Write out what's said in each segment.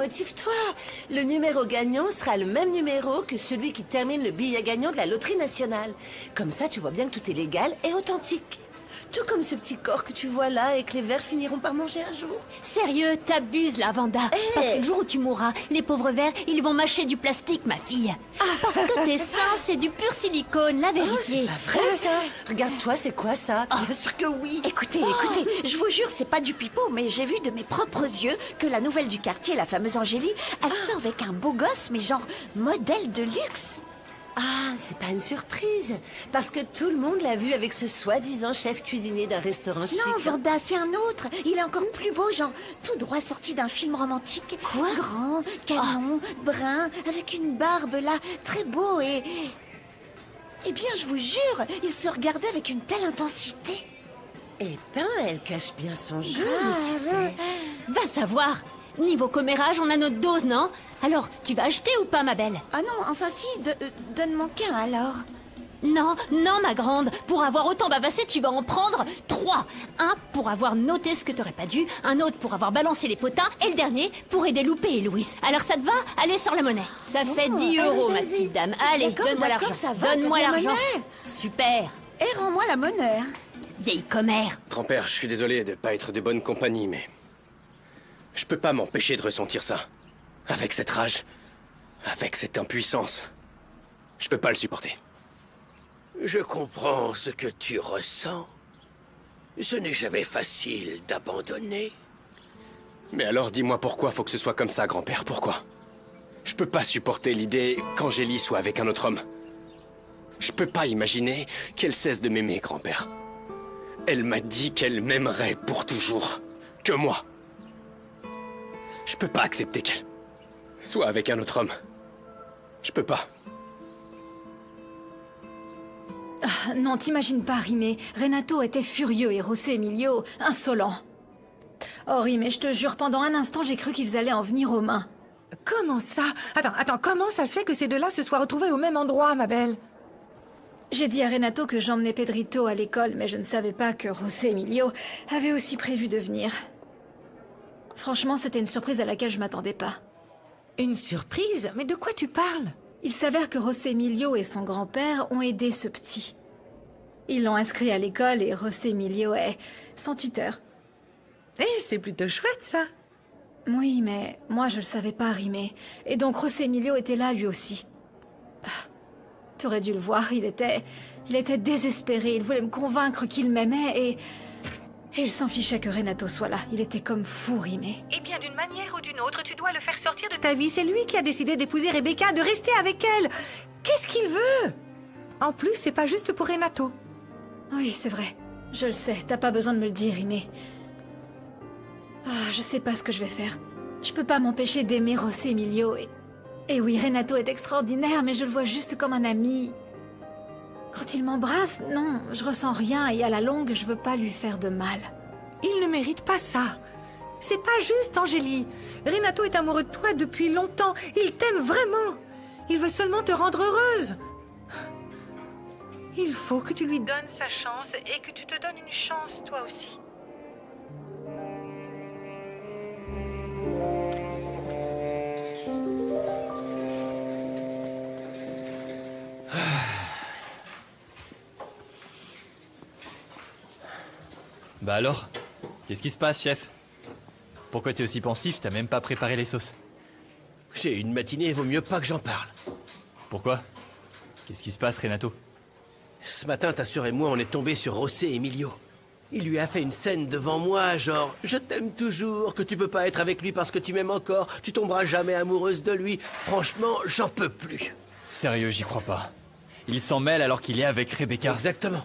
motive-toi. Le numéro gagnant sera le même numéro que celui qui termine le billet gagnant de la loterie nationale. Comme ça, tu vois bien que tout est légal et authentique. Tout comme ce petit corps que tu vois là et que les vers finiront par manger un jour. Sérieux, t'abuses là, Vanda. Parce que le jour où tu mourras, les pauvres vers, ils vont mâcher du plastique, ma fille. Parce que tes seins, c'est du pur silicone, la Oh, c'est vérité. pas vrai ça. Regarde-toi, c'est quoi ça? Bien sûr que oui. Écoutez, je vous jure, c'est pas du pipeau, mais j'ai vu de mes propres yeux que la nouvelle du quartier, la fameuse Angélie, elle sort avec un beau gosse, mais genre modèle de luxe. Ah, c'est pas une surprise. Parce que tout le monde l'a vu avec ce soi-disant chef cuisinier d'un restaurant chic. Non, Vanda, c'est un autre. Il est encore plus beau, genre tout droit sorti d'un film romantique. Quoi? Grand, canon, brun, avec une barbe là, très beau et... Eh bien, je vous jure, il se regardait avec une telle intensité. Eh ben, elle cache bien son jeu, Ah, mais qui sait? Va savoir. Niveau commérage, on a notre dose, non? Alors, tu vas acheter ou pas, ma belle? Ah non, enfin si, donne-moi qu'un alors. Non, non, ma grande. Pour avoir autant bavassé, tu vas en prendre 3. Un pour avoir noté ce que t'aurais pas dû, un autre pour avoir balancé les potins, et le dernier pour aider Loupé et Louis. Alors ça te va? Allez, sors la monnaie. Ça fait 10 euros, ma vas-y. petite dame. Allez, D'accord, donne-moi d'accord, l'argent. ça va, Donne-moi t'as de la l'argent. monnaie. Super. Et rends-moi la monnaie. Vieille commère. Grand-père, je suis désolé de pas être de bonne compagnie, mais... Je peux pas m'empêcher de ressentir ça. Avec cette rage, avec cette impuissance. Je peux pas le supporter. Je comprends ce que tu ressens. Ce n'est jamais facile d'abandonner. Mais alors dis-moi pourquoi faut que ce soit comme ça, grand-père, pourquoi? Je peux pas supporter l'idée qu'Angélie soit avec un autre homme. Je peux pas imaginer qu'elle cesse de m'aimer, grand-père. Elle m'a dit qu'elle m'aimerait pour toujours. Que moi. Je peux pas accepter qu'elle soit avec un autre homme. Je peux pas. Non, t'imagines pas, Rimé. Renato était furieux et José Emilio, insolent. Oh, Rimé, je te jure, pendant un instant, j'ai cru qu'ils allaient en venir aux mains. Comment ça? Attends, comment ça se fait que ces deux-là se soient retrouvés au même endroit, ma belle? J'ai dit à Renato que j'emmenais Pedrito à l'école, mais je ne savais pas que José Emilio avait aussi prévu de venir. Franchement, c'était une surprise à laquelle je m'attendais pas. Une surprise? Mais de quoi tu parles? Il s'avère que José Emilio et son grand-père ont aidé ce petit. Ils l'ont inscrit à l'école et José Emilio est son tuteur. Eh, c'est plutôt chouette, ça. Oui, mais moi je le savais pas, Rimé. Et donc José Emilio était là lui aussi. Tu aurais dû le voir, il était désespéré. Il voulait me convaincre qu'il m'aimait et il s'en fichait que Renato soit là. Il était comme fou, Rimé. Eh bien, d'une manière ou d'une autre, tu dois le faire sortir de ta vie. C'est lui qui a décidé d'épouser Rebecca, de rester avec elle. Qu'est-ce qu'il veut? En plus, c'est pas juste pour Renato. Oui, c'est vrai. Je le sais, t'as pas besoin de me le dire, Rimé. Ah, je sais pas ce que je vais faire. Je peux pas m'empêcher d'aimer José Emilio et oui, Renato est extraordinaire, mais je le vois juste comme un ami. Quand il m'embrasse, non, je ressens rien et à la longue, je veux pas lui faire de mal. Il ne mérite pas ça. C'est pas juste, Angélie. Renato est amoureux de toi depuis longtemps. Il t'aime vraiment. Il veut seulement te rendre heureuse. Il faut que tu lui donnes sa chance et que tu te donnes une chance, toi aussi. Bah alors? Qu'est-ce qui se passe, chef? Pourquoi t'es aussi pensif? T'as même pas préparé les sauces. J'ai une matinée, vaut mieux pas que j'en parle. Pourquoi? Qu'est-ce qui se passe, Renato? Ce matin, ta sœur et moi, on est tombés sur José Emilio. Il lui a fait une scène devant moi, genre « Je t'aime toujours, que tu peux pas être avec lui parce que tu m'aimes encore, tu tomberas jamais amoureuse de lui. Franchement, j'en peux plus. » Sérieux, j'y crois pas. Il s'en mêle alors qu'il est avec Rebecca. Exactement.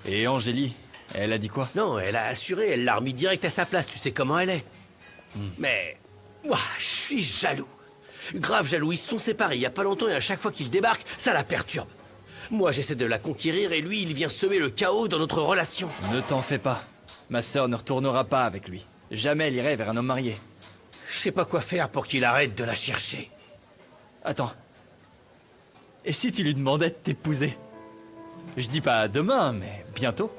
Et Angélie, elle a dit quoi? Non, elle a assuré, elle l'a remis direct à sa place, tu sais comment elle est. Mais, ouah, je suis jaloux. Grave jaloux, ils se sont séparés il y a pas longtemps et à chaque fois qu'il débarque, ça la perturbe. Moi, j'essaie de la conquérir et lui, il vient semer le chaos dans notre relation. Ne t'en fais pas. Ma sœur ne retournera pas avec lui. Jamais elle irait vers un homme marié. Je sais pas quoi faire pour qu'il arrête de la chercher. Attends. Et si tu lui demandais de t'épouser? Je dis pas demain, mais bientôt.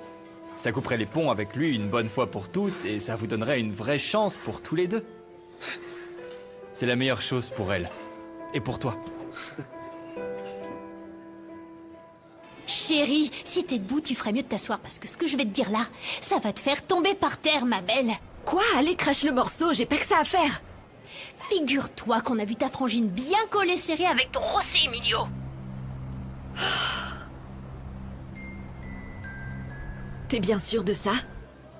Ça couperait les ponts avec lui une bonne fois pour toutes et ça vous donnerait une vraie chance pour tous les deux. C'est la meilleure chose pour elle. Et pour toi. Chérie, si t'es debout, tu ferais mieux de t'asseoir parce que ce que je vais te dire là, ça va te faire tomber par terre, ma belle. Quoi? Allez, crache le morceau, j'ai pas que ça à faire. Figure-toi qu'on a vu ta frangine bien collée serrée avec ton José Emilio. T'es bien sûre de ça?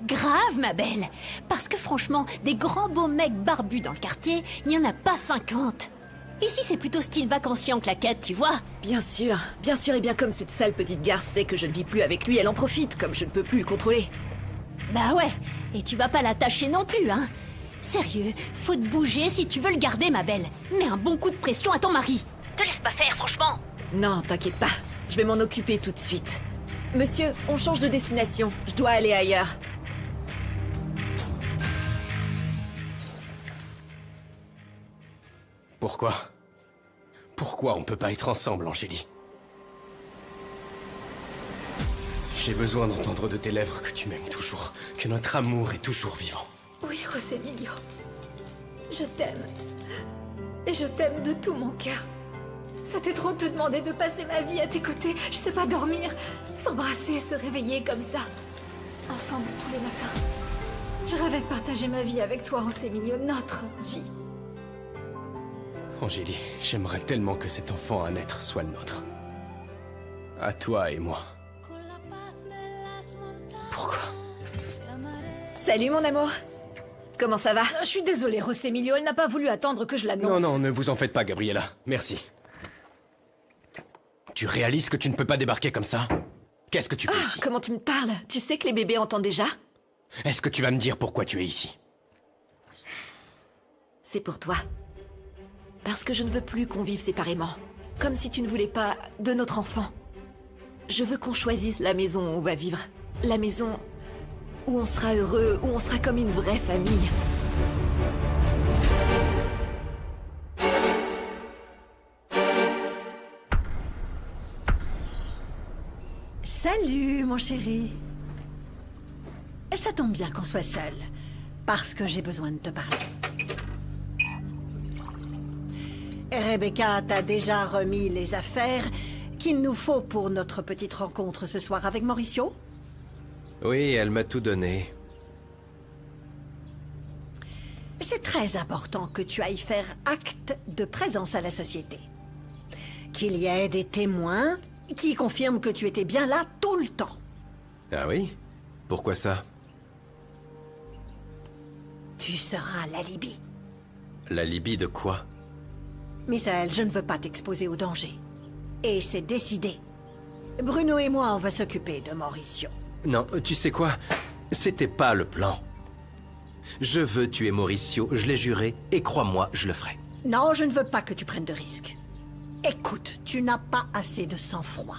Grave, ma belle. Parce que franchement, des grands beaux mecs barbus dans le quartier, il n'y en a pas 50. Ici, c'est plutôt style vacancier en claquette, tu vois. Bien sûr, et bien comme cette sale petite garce sait que je ne vis plus avec lui, elle en profite, comme je ne peux plus le contrôler. Bah ouais, et tu vas pas l'attacher non plus, hein. Sérieux, faut te bouger si tu veux le garder, ma belle. Mets un bon coup de pression à ton mari. Te laisse pas faire, franchement. Non, t'inquiète pas, je vais m'en occuper tout de suite. Monsieur, on change de destination, je dois aller ailleurs. Pourquoi? Pourquoi on peut pas être ensemble, Angélie? J'ai besoin d'entendre de tes lèvres que tu m'aimes toujours, que notre amour est toujours vivant. Oui, José Emilio. Je t'aime. Et je t'aime de tout mon cœur. Ça t'est trop de te demander de passer ma vie à tes côtés. Je sais pas dormir, s'embrasser, se réveiller comme ça. Ensemble tous les matins. Je rêvais de partager ma vie avec toi, José Emilio, notre vie. Angélie, j'aimerais tellement que cet enfant à naître soit le nôtre. À toi et moi. Pourquoi? Salut mon amour. Comment ça va? Je suis désolée, José Emilio, elle n'a pas voulu attendre que je l'annonce. Non, ne vous en faites pas, Gabriella. Merci. Tu réalises que tu ne peux pas débarquer comme ça? Qu'est-ce que tu fais ici? Comment tu me parles? Tu sais que les bébés entendent déjà? Est-ce que tu vas me dire pourquoi tu es ici? C'est pour toi. Parce que je ne veux plus qu'on vive séparément. Comme si tu ne voulais pas de notre enfant. Je veux qu'on choisisse la maison où on va vivre. La maison où on sera heureux, où on sera comme une vraie famille. Salut, mon chéri. Ça tombe bien qu'on soit seuls, parce que j'ai besoin de te parler. Rebecca t'a déjà remis les affaires qu'il nous faut pour notre petite rencontre ce soir avec Mauricio? Oui, elle m'a tout donné. C'est très important que tu ailles faire acte de présence à la société. Qu'il y ait des témoins qui confirment que tu étais bien là tout le temps. Ah oui? Pourquoi ça? Tu seras l'alibi. L'alibi de quoi? Misaël, je ne veux pas t'exposer au danger. Et c'est décidé. Bruno et moi, on va s'occuper de Mauricio. Non, tu sais quoi? C'était pas le plan. Je veux tuer Mauricio, je l'ai juré, et crois-moi, je le ferai. Non, je ne veux pas que tu prennes de risques. Écoute, tu n'as pas assez de sang-froid.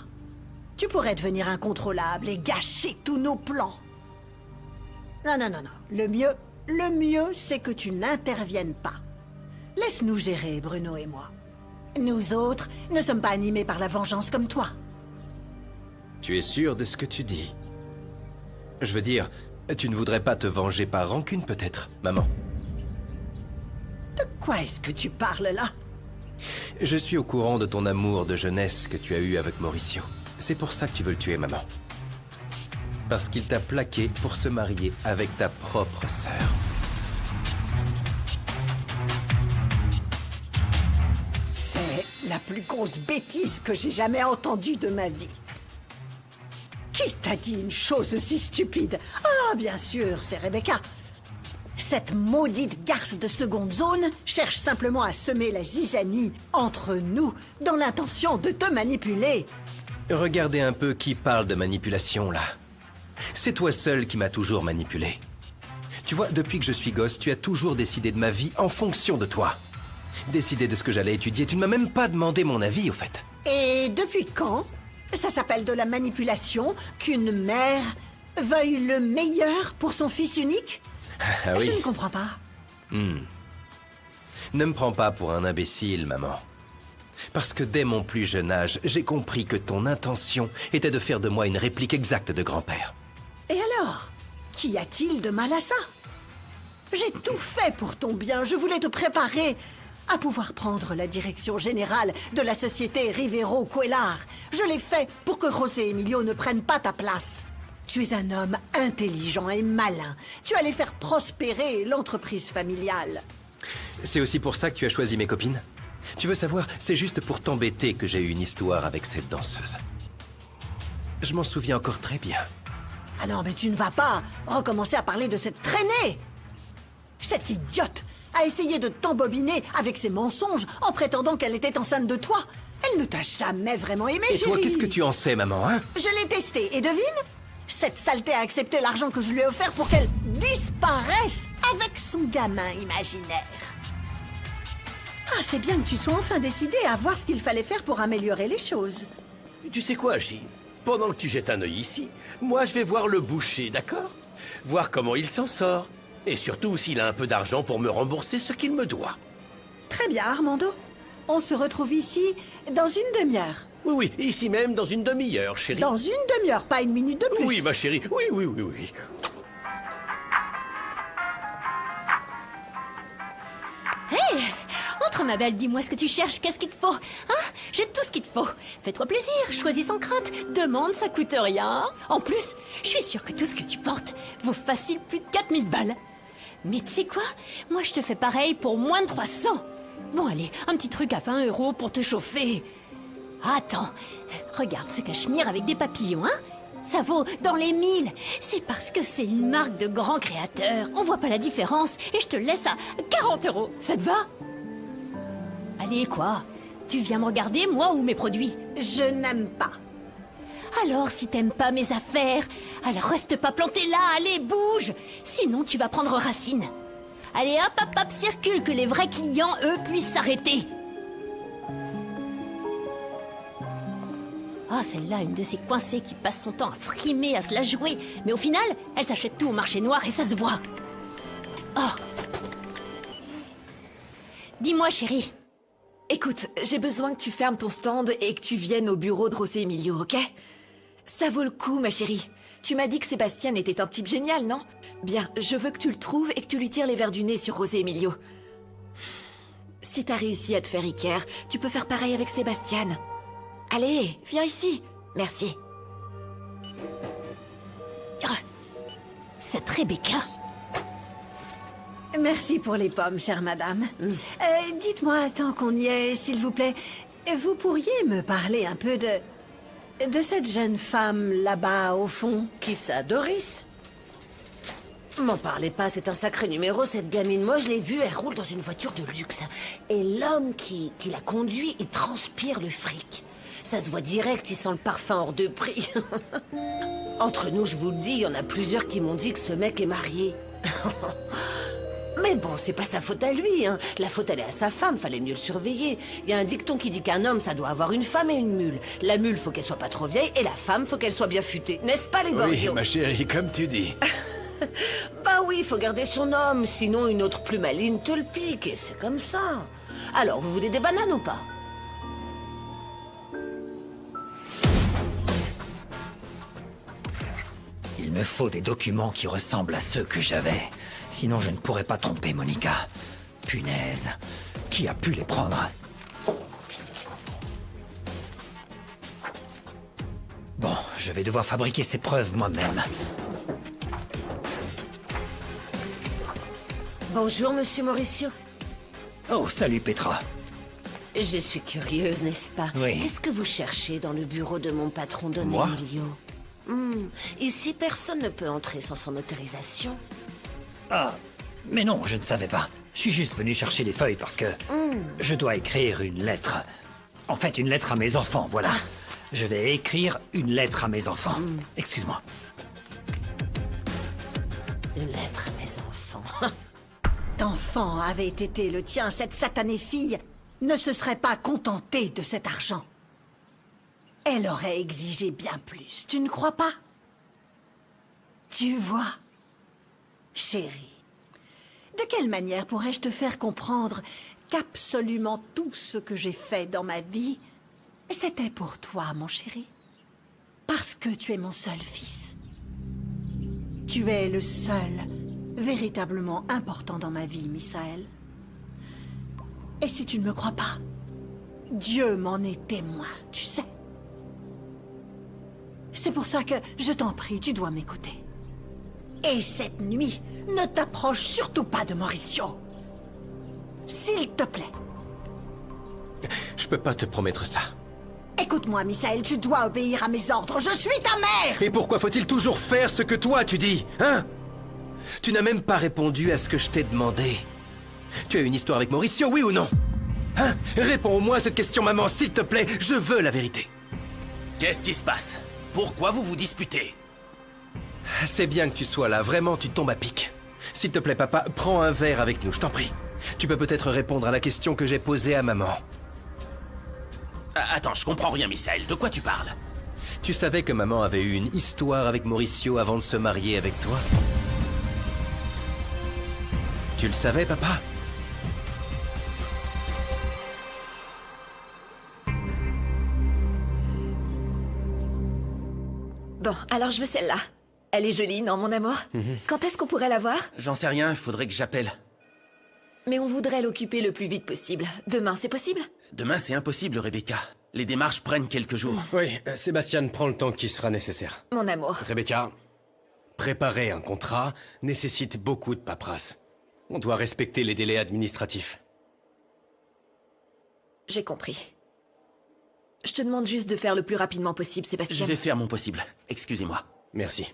Tu pourrais devenir incontrôlable et gâcher tous nos plans. Non. Le mieux, c'est que tu n'interviennes pas. Laisse-nous gérer, Bruno et moi. Nous autres ne sommes pas animés par la vengeance comme toi. Tu es sûr de ce que tu dis? Je veux dire, tu ne voudrais pas te venger par rancune, peut-être, maman? De quoi est-ce que tu parles là? Je suis au courant de ton amour de jeunesse que tu as eu avec Mauricio. C'est pour ça que tu veux le tuer, maman. Parce qu'il t'a plaqué pour se marier avec ta propre sœur. C'est la plus grosse bêtise que j'ai jamais entendue de ma vie. Qui t'a dit une chose aussi stupide? Ah, bien sûr, c'est Rebecca. Cette maudite garce de seconde zone cherche simplement à semer la zizanie entre nous dans l'intention de te manipuler. Regardez un peu qui parle de manipulation, là. C'est toi seul qui m'as toujours manipulé. Tu vois, depuis que je suis gosse, tu as toujours décidé de ma vie en fonction de toi. Décidé de ce que j'allais étudier, tu ne m'as même pas demandé mon avis, au fait. Et depuis quand ça s'appelle de la manipulation qu'une mère veuille le meilleur pour son fils unique? Ah oui. Je ne comprends pas. Ne me prends pas pour un imbécile, maman. Parce que dès mon plus jeune âge, j'ai compris que ton intention était de faire de moi une réplique exacte de grand-père. Et alors? Qu'y a-t-il de mal à ça? J'ai tout fait pour ton bien. Je voulais te préparer à pouvoir prendre la direction générale de la société Rivero Cuellar. Je l'ai fait pour que José Emilio ne prenne pas ta place. Tu es un homme intelligent et malin. Tu allais faire prospérer l'entreprise familiale. C'est aussi pour ça que tu as choisi mes copines? Tu veux savoir, c'est juste pour t'embêter que j'ai eu une histoire avec cette danseuse. Je m'en souviens encore très bien. Ah non, mais tu ne vas pas recommencer à parler de cette traînée! Cette idiote a essayé de t'embobiner avec ses mensonges en prétendant qu'elle était enceinte de toi. Elle ne t'a jamais vraiment aimé, Et chérie. toi, qu'est-ce que tu en sais, maman, hein? Je l'ai testée, et devine? Cette saleté a accepté l'argent que je lui ai offert pour qu'elle disparaisse avec son gamin imaginaire. Ah, c'est bien que tu sois enfin décidé à voir ce qu'il fallait faire pour améliorer les choses. Tu sais quoi, J? Pendant que tu jettes un œil ici, moi je vais voir le boucher, d'accord? Voir comment il s'en sort. Et surtout s'il a un peu d'argent pour me rembourser ce qu'il me doit. Très bien, Armando. On se retrouve ici dans une demi-heure. Oui, oui, ici même dans une demi-heure, chérie. Dans une demi-heure, pas une minute de plus. Oui, ma chérie, oui, oui, oui, oui. Hé, entre ma belle, dis-moi ce que tu cherches, qu'est-ce qu'il te faut? Hein? J'ai tout ce qu'il te faut. Fais-toi plaisir, choisis sans crainte. Demande, ça coûte rien. En plus, je suis sûre que tout ce que tu portes vaut facile plus de 4000 balles. Mais tu sais quoi? Moi, je te fais pareil pour moins de 300. Bon, allez, un petit truc à 20 € pour te chauffer. Attends, regarde ce cachemire avec des papillons, hein? Ça vaut dans les 1000. C'est parce que c'est une marque de grands créateurs. On voit pas la différence et je te laisse à 40 €. Ça te va? Allez, quoi? Tu viens me regarder, moi ou mes produits? Je n'aime pas. Alors, si t'aimes pas mes affaires, alors reste pas planté là, allez, bouge! Sinon, tu vas prendre racine. Allez, hop, hop, hop, circule, que les vrais clients, eux, puissent s'arrêter. Ah, celle-là, une de ces coincées qui passe son temps à frimer, à se la jouer. Mais au final, elle s'achète tout au marché noir et ça se voit. Oh. Dis-moi, chérie. Écoute, j'ai besoin que tu fermes ton stand et que tu viennes au bureau de José Emilio, ok? Ça vaut le coup, ma chérie. Tu m'as dit que Sébastien était un type génial, non? Bien, je veux que tu le trouves et que tu lui tires les verres du nez sur José Emilio. Si t'as réussi à te faire Iker, tu peux faire pareil avec Sébastien. Allez, viens ici. Merci. Cette Rebecca. Merci pour les pommes, chère madame. Dites-moi, tant qu'on y est, s'il vous plaît, vous pourriez me parler un peu de cette jeune femme là-bas au fond? Qui ça, Doris? M'en parlez pas, c'est un sacré numéro, cette gamine. Moi, je l'ai vue, elle roule dans une voiture de luxe. Et l'homme qui la conduit, il transpire le fric. Ça se voit direct, il sent le parfum hors de prix. Entre nous, je vous le dis, il y en a plusieurs qui m'ont dit que ce mec est marié. Mais bon, c'est pas sa faute à lui, hein. La faute, elle est à sa femme, fallait mieux le surveiller. Il y a un dicton qui dit qu'un homme, ça doit avoir une femme et une mule. La mule, faut qu'elle soit pas trop vieille, et la femme, faut qu'elle soit bien futée. N'est-ce pas, les Oui, Goriot? ma chérie, comme tu dis. Bah oui, faut garder son homme, sinon une autre plus maligne te le pique, et c'est comme ça. Alors, vous voulez des bananes ou pas? Il me faut des documents qui ressemblent à ceux que j'avais. Sinon, je ne pourrais pas tromper Monica. Punaise. Qui a pu les prendre? Bon, je vais devoir fabriquer ces preuves moi-même. Bonjour, monsieur Mauricio. Oh, salut Petra. Je suis curieuse, n'est-ce pas? Oui. Qu'est-ce que vous cherchez dans le bureau de mon patron Don Moi? Emilio? Ici, personne ne peut entrer sans son autorisation. Ah, mais non, je ne savais pas. Je suis juste venu chercher des feuilles parce que je dois écrire une lettre. En fait, une lettre à mes enfants, voilà. Je vais écrire une lettre à mes enfants. Excuse-moi. Une lettre à mes enfants. D'enfant avait été le tien, cette satanée fille ne se serait pas contentée de cet argent. Elle aurait exigé bien plus, tu ne crois pas? Tu vois, chérie, de quelle manière pourrais-je te faire comprendre qu'absolument tout ce que j'ai fait dans ma vie, c'était pour toi, mon chéri? Parce que tu es mon seul fils. Tu es le seul véritablement important dans ma vie, Misaël. Et si tu ne me crois pas, Dieu m'en est témoin, tu sais. C'est pour ça que, je t'en prie, tu dois m'écouter. Et cette nuit, ne t'approche surtout pas de Mauricio. S'il te plaît. Je peux pas te promettre ça. Écoute-moi, Misaël, tu dois obéir à mes ordres. Je suis ta mère! Et pourquoi faut-il toujours faire ce que toi tu dis, hein? Tu n'as même pas répondu à ce que je t'ai demandé. Tu as une histoire avec Mauricio, oui ou non? Hein? Réponds-moi à cette question, maman, s'il te plaît. Je veux la vérité. Qu'est-ce qui se passe? Pourquoi vous vous disputez? C'est bien que tu sois là. Vraiment, tu tombes à pic. S'il te plaît, papa, prends un verre avec nous, je t'en prie. Tu peux peut-être répondre à la question que j'ai posée à maman. Attends, je comprends rien, Misaël. De quoi tu parles? Tu savais que maman avait eu une histoire avec Mauricio avant de se marier avec toi? Tu le savais, papa? Bon, alors je veux celle-là. Elle est jolie, non, mon amour? Quand est-ce qu'on pourrait la voir? J'en sais rien, il faudrait que j'appelle. Mais on voudrait l'occuper le plus vite possible. Demain, c'est possible? Demain, c'est impossible, Rebecca. Les démarches prennent quelques jours. Oui, Sébastien prend le temps qui sera nécessaire. Mon amour. Rebecca, préparer un contrat nécessite beaucoup de paperasse. On doit respecter les délais administratifs. J'ai compris. Je te demande juste de faire le plus rapidement possible, Sébastien. Je vais faire mon possible. Excusez-moi. Merci.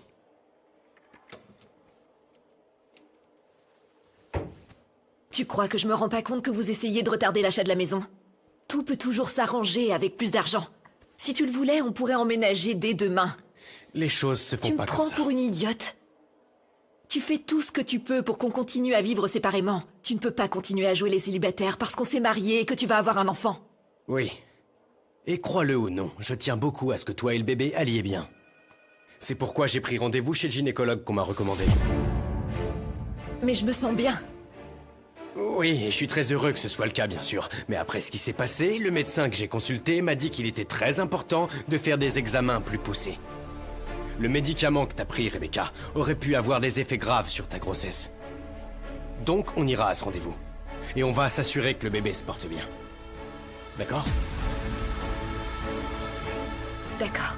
Tu crois que je me rends pas compte que vous essayez de retarder l'achat de la maison? Tout peut toujours s'arranger avec plus d'argent. Si tu le voulais, on pourrait emménager dès demain. Les choses se font Tu me pas comme prends ça. pour une idiote. Tu fais tout ce que tu peux pour qu'on continue à vivre séparément. Tu ne peux pas continuer à jouer les célibataires parce qu'on s'est mariés et que tu vas avoir un enfant. Oui. Et crois-le ou non, je tiens beaucoup à ce que toi et le bébé alliez bien. C'est pourquoi j'ai pris rendez-vous chez le gynécologue qu'on m'a recommandé. Mais je me sens bien. Oui, et je suis très heureux que ce soit le cas, bien sûr. Mais après ce qui s'est passé, le médecin que j'ai consulté m'a dit qu'il était très important de faire des examens plus poussés. Le médicament que t'as pris, Rebecca, aurait pu avoir des effets graves sur ta grossesse. Donc, on ira à ce rendez-vous. Et on va s'assurer que le bébé se porte bien. D'accord ? D'accord.